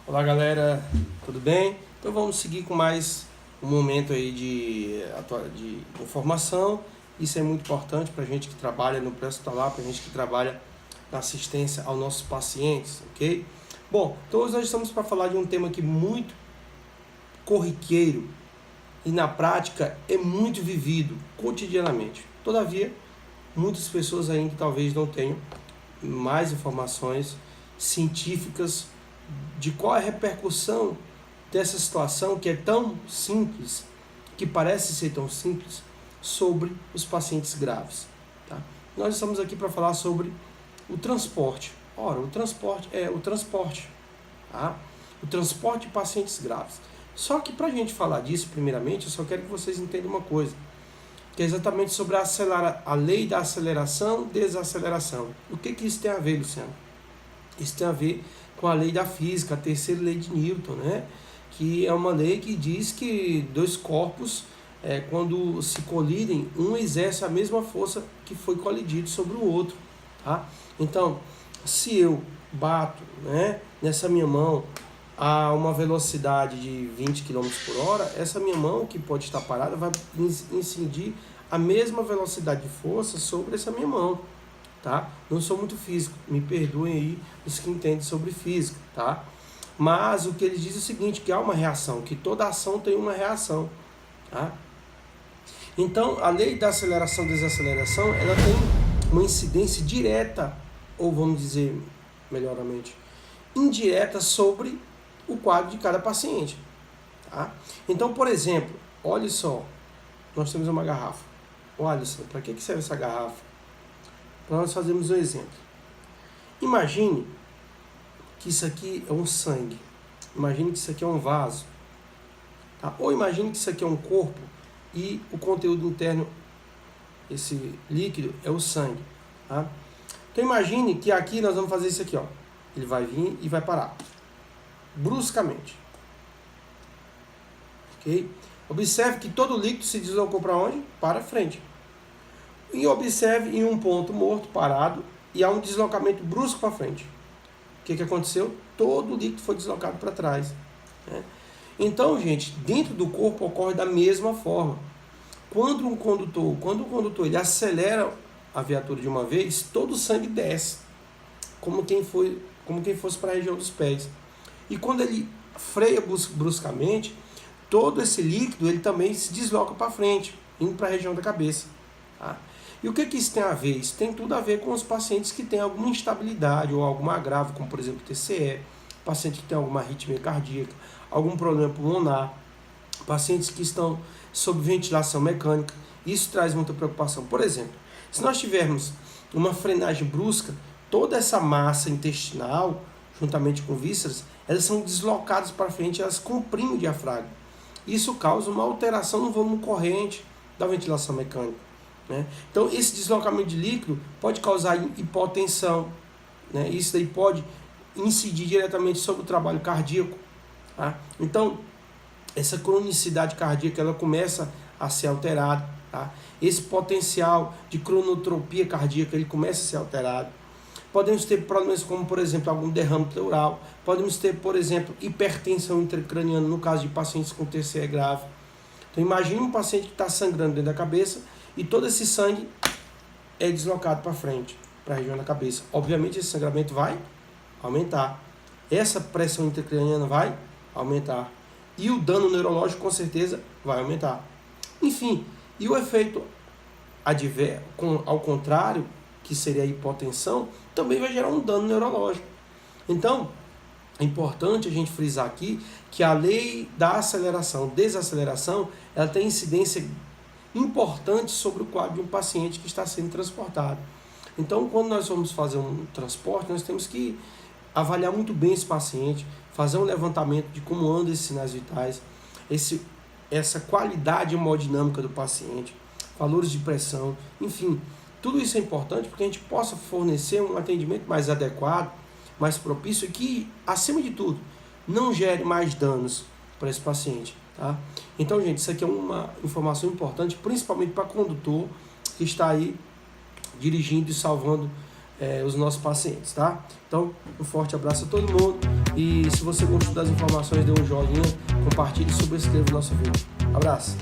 Olá galera, tudo bem? Então vamos seguir com mais um momento aí de informação. Isso é muito importante para a gente que trabalha no pré-hospitalar, para a gente que trabalha na assistência aos nossos pacientes, ok? Bom, então hoje nós estamos para falar de um tema aqui muito corriqueiro e na prática é muito vivido cotidianamente. Todavia, muitas pessoas ainda talvez não tenham mais informações científicas de qual é a repercussão dessa situação que é tão simples, que parece ser tão simples, sobre os pacientes graves. Tá? Nós estamos aqui para falar sobre o transporte. Ora, o transporte é o transporte. Tá? O transporte de pacientes graves. Só que para a gente falar disso, primeiramente, eu só quero que vocês entendam uma coisa, que é exatamente sobre a lei da aceleração e desaceleração. O que isso tem a ver, Luciano? Isso tem a ver com a lei da física, a terceira lei de Newton, né? Que é uma lei que diz que dois corpos, quando se colidem, um exerce a mesma força que foi colidido sobre o outro. Tá? Então, se eu bato, né, nessa minha mão a uma velocidade de 20 km por hora, essa minha mão, que pode estar parada, vai incidir a mesma velocidade de força sobre essa minha mão. Tá? Não sou muito físico, me perdoem aí os que entendem sobre física, tá? Mas o que ele diz é o seguinte, que há uma reação, que toda ação tem uma reação, tá? Então, a lei da aceleração e desaceleração, ela tem uma incidência direta, ou vamos dizer, melhoramente, indireta sobre o quadro de cada paciente, tá? Então, por exemplo, olha só, nós temos uma garrafa. Olha só, para que serve essa garrafa? Para nós fazermos um exemplo. Imagine que isso aqui é um sangue. Imagine que isso aqui é um vaso. Tá? Ou imagine que isso aqui é um corpo e o conteúdo interno, esse líquido, é o sangue. Tá? Então imagine que aqui nós vamos fazer isso aqui. Ó. Ele vai vir e vai parar. Bruscamente. Ok? Observe que todo o líquido se deslocou para onde? Para frente. E observe em um ponto morto, parado, e há um deslocamento brusco para frente. O que aconteceu? Todo o líquido foi deslocado para trás. Né? Então, gente, dentro do corpo ocorre da mesma forma. Quando o condutor ele acelera a viatura de uma vez, todo o sangue desce, como quem fosse para a região dos pés. E quando ele freia bruscamente, todo esse líquido ele também se desloca para frente, indo para a região da cabeça. Tá? E o que isso tem a ver? Isso tem tudo a ver com os pacientes que têm alguma instabilidade ou algum agravo, como por exemplo TCE, paciente que tem alguma arritmia cardíaca, algum problema pulmonar, pacientes que estão sob ventilação mecânica. Isso traz muita preocupação. Por exemplo, se nós tivermos uma frenagem brusca, toda essa massa intestinal, juntamente com vísceras, elas são deslocadas para frente, elas comprimem o diafragma. Isso causa uma alteração no volume corrente da ventilação mecânica. Né? Então, esse deslocamento de líquido pode causar hipotensão, né? Isso daí pode incidir diretamente sobre o trabalho cardíaco. Tá? Então, essa cronicidade cardíaca ela começa a ser alterada. Tá? Esse potencial de cronotropia cardíaca ele começa a ser alterado. Podemos ter problemas como, por exemplo, algum derrame pleural. Podemos ter, por exemplo, hipertensão intracraniana no caso de pacientes com TCE grave. Então, imagine um paciente que está sangrando dentro da cabeça e todo esse sangue é deslocado para frente, para a região da cabeça. Obviamente, esse sangramento vai aumentar. Essa pressão intracraniana vai aumentar. E o dano neurológico, com certeza, vai aumentar. Enfim, e o efeito ao contrário, que seria a hipotensão, também vai gerar um dano neurológico. Então, é importante a gente frisar aqui que a lei da aceleração, desaceleração, ela tem incidência importante sobre o quadro de um paciente que está sendo transportado. Então, quando nós vamos fazer um transporte, nós temos que avaliar muito bem esse paciente, fazer um levantamento de como andam esses sinais vitais, essa qualidade hemodinâmica do paciente, valores de pressão, enfim, tudo isso é importante para que a gente possa fornecer um atendimento mais adequado, mais propício e que, acima de tudo, não gere mais danos para esse paciente. Tá? Então, gente, isso aqui é uma informação importante, principalmente para condutor que está aí dirigindo e salvando os nossos pacientes. Tá? Então, um forte abraço a todo mundo. E se você gostou das informações, dê um joinha, compartilhe e subscreva o nosso vídeo. Abraço!